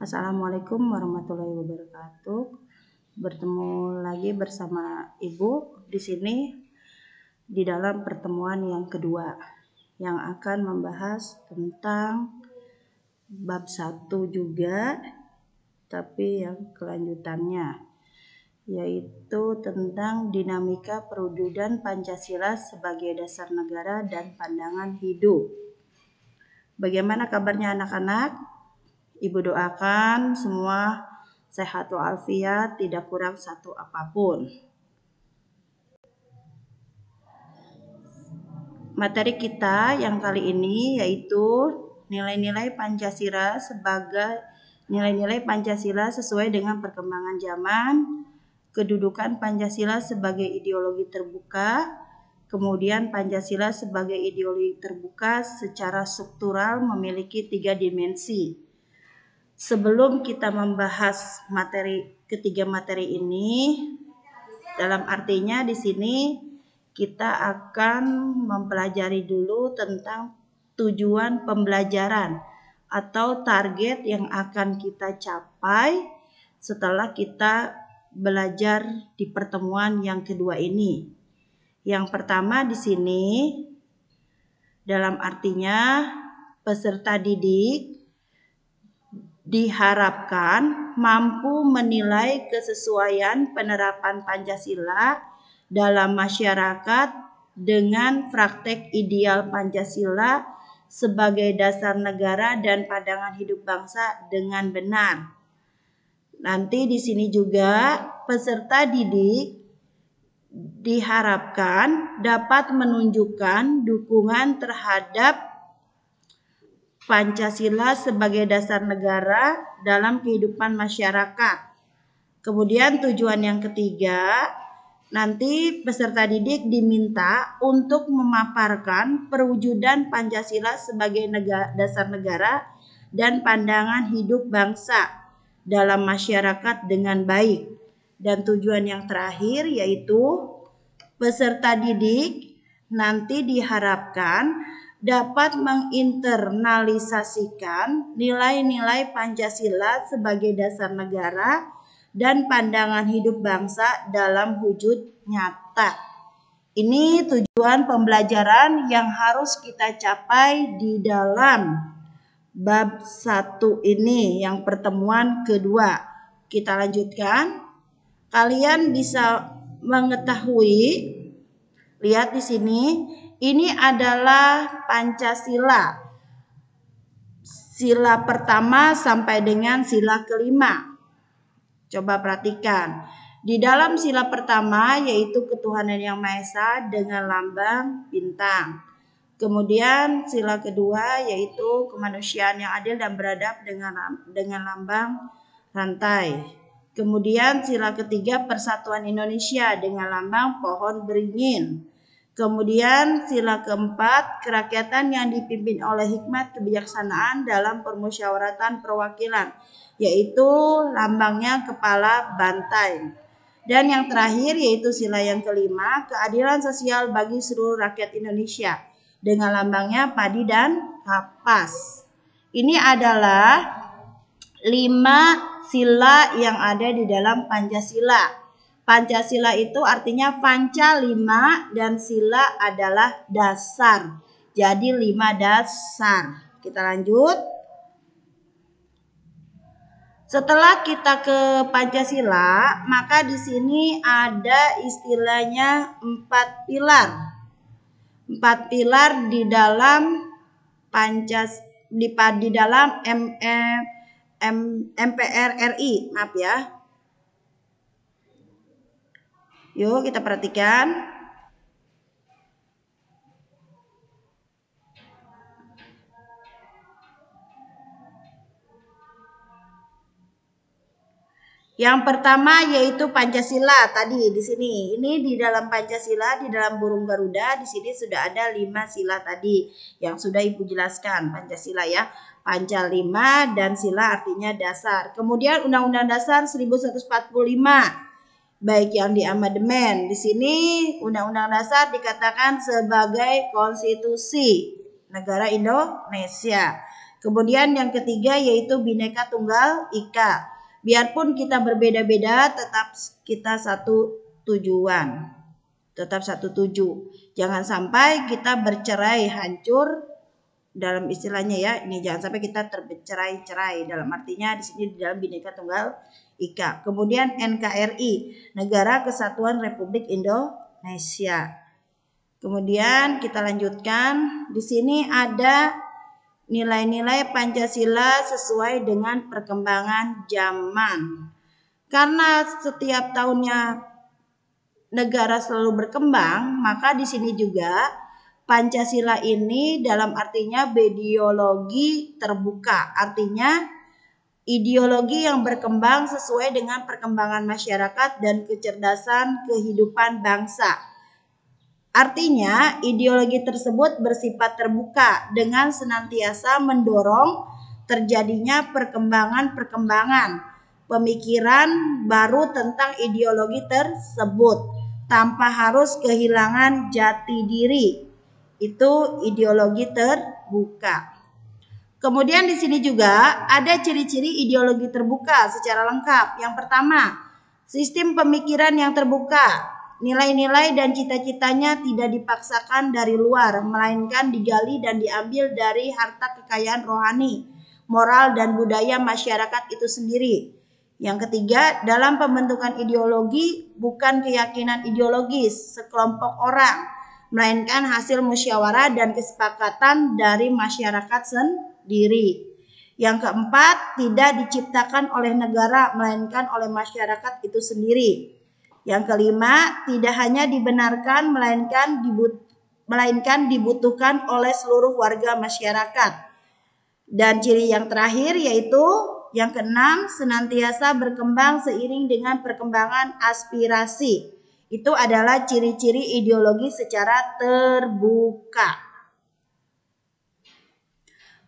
Assalamualaikum warahmatullahi wabarakatuh. Bertemu lagi bersama Ibu di sini di dalam pertemuan yang kedua yang akan membahas tentang bab 1 juga, tapi yang kelanjutannya, yaitu tentang dinamika perwujudan Pancasila sebagai dasar negara dan pandangan hidup. Bagaimana kabarnya anak-anak? Ibu doakan semua sehat walafiat, tidak kurang satu apapun. Materi kita yang kali ini yaitu nilai-nilai Pancasila sesuai dengan perkembangan zaman, kedudukan Pancasila sebagai ideologi terbuka, kemudian Pancasila sebagai ideologi terbuka secara struktural memiliki 3 dimensi. Sebelum kita membahas ketiga materi ini, dalam artinya di sini kita akan mempelajari dulu tentang tujuan pembelajaran atau target yang akan kita capai setelah kita belajar di pertemuan yang kedua ini. Yang pertama di sini, dalam artinya peserta didik diharapkan mampu menilai kesesuaian penerapan Pancasila dalam masyarakat dengan praktek ideal Pancasila sebagai dasar negara dan pandangan hidup bangsa dengan benar. Nanti di sini juga peserta didik diharapkan dapat menunjukkan dukungan terhadap Pancasila sebagai dasar negara dalam kehidupan masyarakat. Kemudian tujuan yang ketiga, nanti peserta didik diminta untuk memaparkan perwujudan Pancasila sebagai dasar negara dan pandangan hidup bangsa dalam masyarakat dengan baik. Dan tujuan yang terakhir yaitu peserta didik nanti diharapkan dapat menginternalisasikan nilai-nilai Pancasila sebagai dasar negara dan pandangan hidup bangsa dalam wujud nyata. Ini tujuan pembelajaran yang harus kita capai di dalam bab 1 ini, yang pertemuan kedua. Kita lanjutkan. Kalian bisa mengetahui, lihat di sini, ini adalah Pancasila. Sila pertama sampai dengan sila kelima. Coba perhatikan. Di dalam sila pertama yaitu ketuhanan yang Maha Esa dengan lambang bintang. Kemudian sila kedua yaitu kemanusiaan yang adil dan beradab dengan lambang rantai. Kemudian sila ketiga persatuan Indonesia dengan lambang pohon beringin. Kemudian sila keempat, kerakyatan yang dipimpin oleh hikmat kebijaksanaan dalam permusyawaratan perwakilan, yaitu lambangnya kepala bantai. Dan yang terakhir yaitu sila yang kelima, keadilan sosial bagi seluruh rakyat Indonesia dengan lambangnya padi dan kapas. Ini adalah 5 sila yang ada di dalam Pancasila. Pancasila itu artinya panca 5 dan sila adalah dasar. Jadi 5 dasar. Kita lanjut. Setelah kita ke Pancasila, maka di sini ada istilahnya 4 pilar. 4 pilar di dalam di dalam MPR RI, maaf ya. Yuk kita perhatikan. Yang pertama yaitu Pancasila tadi di sini. Ini di dalam Pancasila, di dalam burung Garuda, di sini sudah ada 5 sila tadi yang sudah Ibu jelaskan. Pancasila ya. Panca 5 dan sila artinya dasar. Kemudian Undang-Undang Dasar 1145. Baik yang di amandemen. Di sini Undang-Undang Dasar dikatakan sebagai konstitusi negara Indonesia. Kemudian yang ketiga yaitu Bhinneka Tunggal Ika. Biarpun kita berbeda-beda, tetap kita satu tujuan. Tetap satu tuju. Jangan sampai kita bercerai hancur dalam istilahnya ya. Ini jangan sampai kita tercerai-cerai. Dalam artinya di sini di dalam Bhinneka Tunggal Ika. Kemudian NKRI, Negara Kesatuan Republik Indonesia. Kemudian kita lanjutkan. Di sini ada nilai-nilai Pancasila sesuai dengan perkembangan zaman. Karena setiap tahunnya negara selalu berkembang, maka di sini juga Pancasila ini dalam artinya bediologi terbuka. Artinya ideologi yang berkembang sesuai dengan perkembangan masyarakat dan kecerdasan kehidupan bangsa. Artinya, ideologi tersebut bersifat terbuka dengan senantiasa mendorong terjadinya perkembangan-perkembangan pemikiran baru tentang ideologi tersebut tanpa harus kehilangan jati diri. Itu ideologi terbuka. Kemudian di sini juga ada ciri-ciri ideologi terbuka secara lengkap. Yang pertama, sistem pemikiran yang terbuka. Nilai-nilai dan cita-citanya tidak dipaksakan dari luar, melainkan digali dan diambil dari harta kekayaan rohani, moral, dan budaya masyarakat itu sendiri. Yang ketiga, dalam pembentukan ideologi bukan keyakinan ideologis sekelompok orang, melainkan hasil musyawarah dan kesepakatan dari masyarakat sendiri. Yang keempat, tidak diciptakan oleh negara, melainkan oleh masyarakat itu sendiri. Yang kelima, tidak hanya dibenarkan melainkan dibutuhkan oleh seluruh warga masyarakat. Dan ciri yang terakhir yaitu yang keenam, senantiasa berkembang seiring dengan perkembangan aspirasi. Itu adalah ciri-ciri ideologi secara terbuka.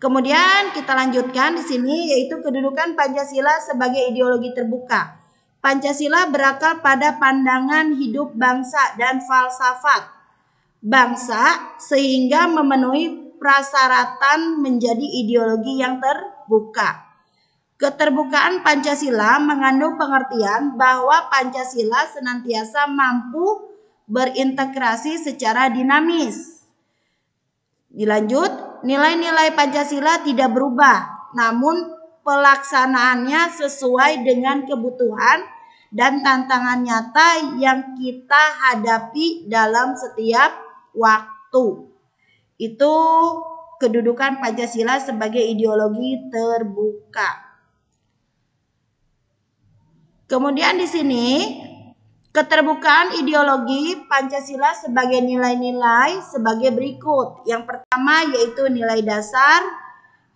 Kemudian kita lanjutkan di sini yaitu kedudukan Pancasila sebagai ideologi terbuka. Pancasila berakar pada pandangan hidup bangsa dan falsafat bangsa sehingga memenuhi prasyaratan menjadi ideologi yang terbuka. Keterbukaan Pancasila mengandung pengertian bahwa Pancasila senantiasa mampu berintegrasi secara dinamis. Dilanjut, nilai-nilai Pancasila tidak berubah, namun pelaksanaannya sesuai dengan kebutuhan dan tantangan nyata yang kita hadapi dalam setiap waktu. Itu kedudukan Pancasila sebagai ideologi terbuka. Kemudian di sini keterbukaan ideologi Pancasila sebagai nilai-nilai sebagai berikut. Yang pertama yaitu nilai dasar,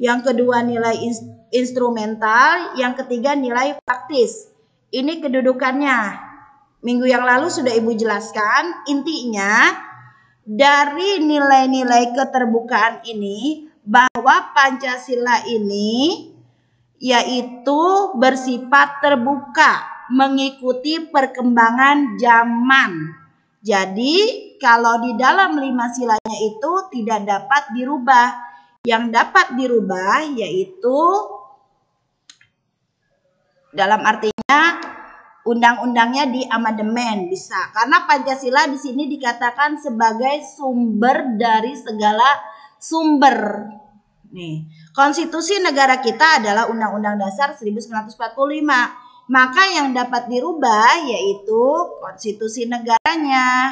yang kedua nilai instrumental, yang ketiga nilai praktis. Ini kedudukannya. Minggu yang lalu sudah Ibu jelaskan. Intinya dari nilai-nilai keterbukaan ini bahwa Pancasila ini yaitu bersifat terbuka, mengikuti perkembangan zaman. Jadi kalau di dalam 5 silanya itu tidak dapat dirubah. Yang dapat dirubah yaitu dalam artinya undang-undangnya diamandemen bisa. Karena Pancasila di sini dikatakan sebagai sumber dari segala sumber. Nih, konstitusi negara kita adalah Undang-Undang Dasar 1945. Maka yang dapat dirubah yaitu konstitusi negaranya.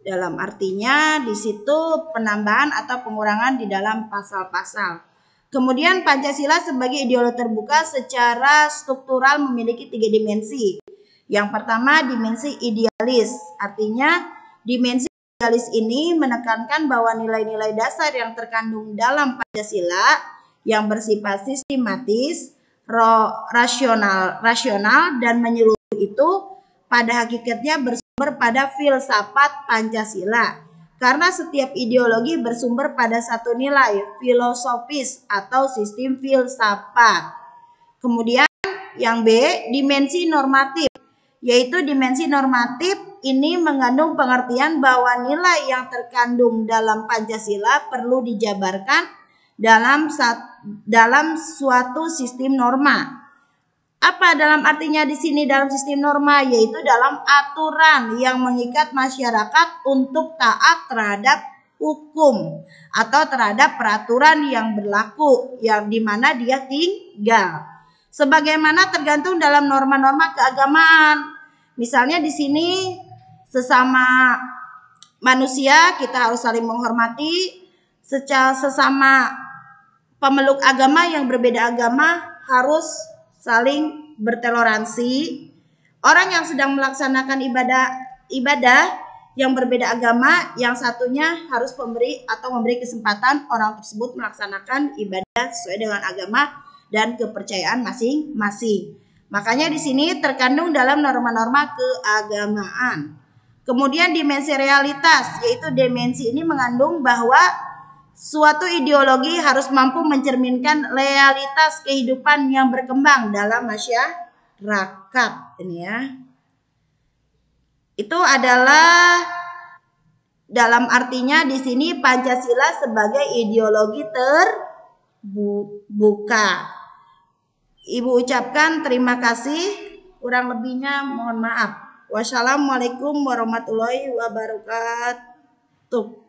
Dalam artinya di situ penambahan atau pengurangan di dalam pasal-pasal. Kemudian Pancasila sebagai ideologi terbuka secara struktural memiliki 3 dimensi. Yang pertama dimensi idealis. Artinya dimensi idealis ini menekankan bahwa nilai-nilai dasar yang terkandung dalam Pancasila yang bersifat sistematis, rasional dan menyeluruh itu pada hakikatnya bersumber pada filsafat Pancasila. Karena setiap ideologi bersumber pada satu nilai filosofis atau sistem filsafat. Kemudian yang B, dimensi normatif. Yaitu dimensi normatif ini mengandung pengertian bahwa nilai yang terkandung dalam Pancasila perlu dijabarkan dalam suatu sistem norma. Apa dalam artinya di sini dalam sistem norma? Yaitu dalam aturan yang mengikat masyarakat untuk taat terhadap hukum atau terhadap peraturan yang berlaku yang dimana dia tinggal. Sebagaimana tergantung dalam norma-norma keagamaan. Misalnya di sini sesama manusia kita harus saling menghormati, secara sesama pemeluk agama yang berbeda agama harus saling bertoleransi. Orang yang sedang melaksanakan ibadah yang berbeda agama, yang satunya harus memberi kesempatan orang tersebut melaksanakan ibadah sesuai dengan agama dan kepercayaan masing-masing. Makanya di sini terkandung dalam norma-norma keagamaan. Kemudian dimensi realitas, yaitu dimensi ini mengandung bahwa suatu ideologi harus mampu mencerminkan realitas kehidupan yang berkembang dalam masyarakat. Ini ya. Itu adalah dalam artinya di sini Pancasila sebagai ideologi terbuka. Ibu ucapkan terima kasih, kurang lebihnya mohon maaf. Wassalamualaikum warahmatullahi wabarakatuh.